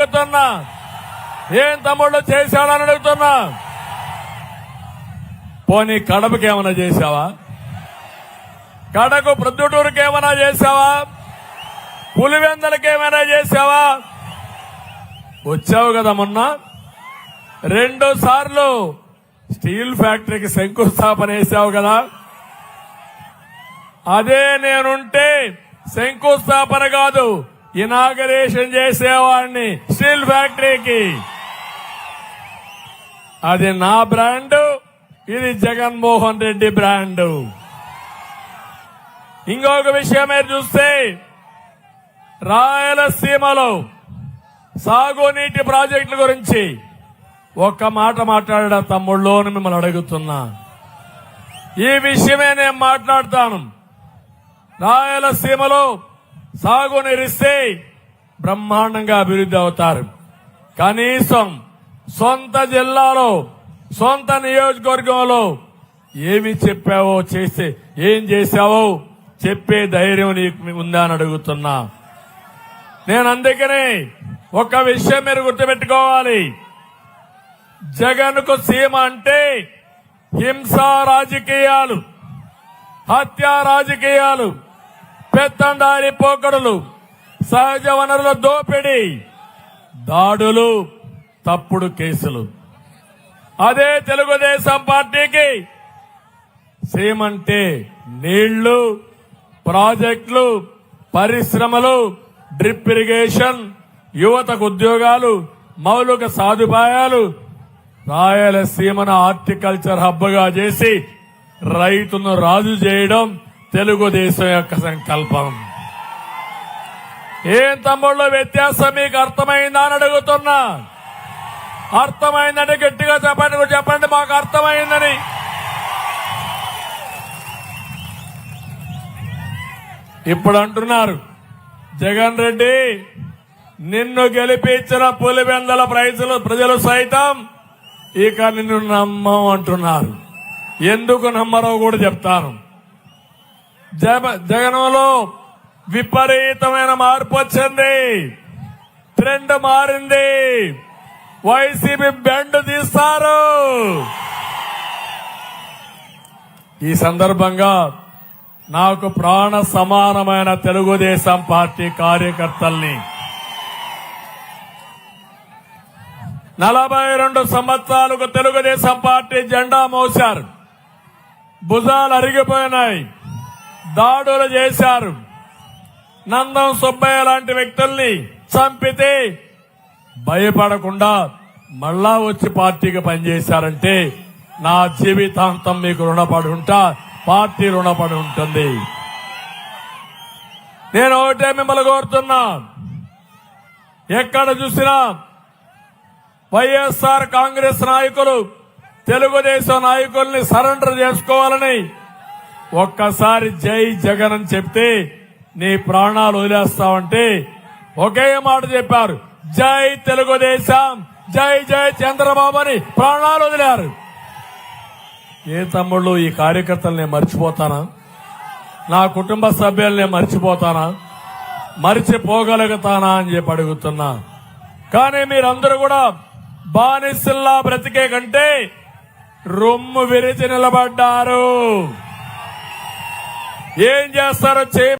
అడుగుతున్నా, ఏం తమ్ముళ్ళు చేశాడని అడుగుతున్నా. పోనీ కడపకి ఏమైనా చేశావా? కడకు ప్రొద్దుటూరుకి ఏమైనా చేశావా? పులివెందలకి ఏమైనా చేశావా? వచ్చావు కదా మొన్న 2 సార్లు స్టీల్ ఫ్యాక్టరీకి శంకుస్థాపన వేశావు కదా. అదే నేనుంటే శంకుస్థాపన కాదు, ఇనాగరేషన్ చేసేవాడిని స్టీల్ ఫ్యాక్టరీకి. అది నా బ్రాండ్, ఇది జగన్మోహన్ రెడ్డి బ్రాండ్. ఇంకొక విషయం మీరు చూస్తే రాయలసీమలో సాగునీటి ప్రాజెక్టుల గురించి ఒక్క మాట మాట్లాడా తమ్ముళ్ళు అని మిమ్మల్ని అడుగుతున్నా. ఈ విషయమే నేను మాట్లాడతాను. రాయలసీమలో సాగునీరిస్తే బ్రహ్మాండంగా అభివృద్ధి అవుతారు. కనీసం సొంత జిల్లాలో, సొంత నియోజకవర్గంలో ఏమి చెప్పావో, చేస్తే ఏం చేశావో చెప్పే ధైర్యం నీకు ఉందా అని అడుగుతున్నా. నేను అందుకనే ఒక విషయం మీరు గుర్తుపెట్టుకోవాలి. జగన్కు సీమ అంటే హింసా రాజకీయాలు, హత్యా రాజకీయాలు, పెత్తందారి పోకడలు, సహజ వనరుల దోపిడీ, దాడులు, తప్పుడు కేసులు. అదే తెలుగుదేశం పార్టీకి సీమంటే నీళ్లు, ప్రాజెక్టులు, పరిశ్రమలు, డ్రిప్ ఇరిగేషన్, యువతకు ఉద్యోగాలు, మౌలిక సదుపాయాలు, రాయలసీమను హార్టికల్చర్ హబ్ గా చేసి రైతును రాజు చేయడం తెలుగుదేశం యొక్క సంకల్పం. ఏం తమ్ముళ్ళ వ్యత్యాసం మీకు అర్థమైందా అని అడుగుతున్నా. అర్థమైందంటే గట్టిగా చెప్పండి మాకు అర్థమైందని. ఇప్పుడు అంటున్నారు జగన్ రెడ్డి, నిన్ను గెలిపించిన పులివెందల ప్రజలు సైతం ఇక నిన్ను నమ్మం అంటున్నారు. ఎందుకు నమ్మరో కూడా చెప్తాను. జగన్లో విపరీతమైన మార్పు వచ్చింది, ట్రెండ్ మారింది. వైసీపీ బెండ్ తీస్తారు. ఈ సందర్భంగా నాకు ప్రాణ సమానమైన తెలుగుదేశం పార్టీ కార్యకర్తల్ని 42 సంవత్సరాలకు తెలుగుదేశం పార్టీ జెండా మోశారు, భుజాలు అరిగిపోయినాయి, దాడులు చేశారు. నందం సుబ్బయ్య లాంటి వ్యక్తుల్ని చంపితే భయపడకుండా మళ్ళా వచ్చి పార్టీకి పనిచేశారంటే నా జీవితాంతం మీకు రుణపడి ఉంటా, పార్టీ రుణపడి ఉంటుంది. నేను ఒకటే మిమ్మల్ని కోరుతున్నా, ఎక్కడ చూసినా వైఎస్ఆర్ కాంగ్రెస్ నాయకులు తెలుగుదేశం నాయకుల్ని సరెండర్ చేసుకోవాలని ఒక్కసారి జై జగన్ అని చెప్తే నీ ప్రాణాలు వదిలేస్తావంటే ఒకే మాట చెప్పారు, జై తెలుగుదేశం, జై జై చంద్రబాబు అని ప్రాణాలు వదిలారు. ఏ తమ్ముళ్ళు, ఈ కార్యకర్తలు నేను మర్చిపోతానా? నా కుటుంబ సభ్యులు నేను మర్చిపోతానా? మర్చిపోగలుగుతానా అని చెప్పి అడుగుతున్నా. కానీ మీరందరూ కూడా బానిసల్లా బ్రతికే కంటే రొమ్ము విరిచి నిలబడ్డారు. ఏం చేస్తారో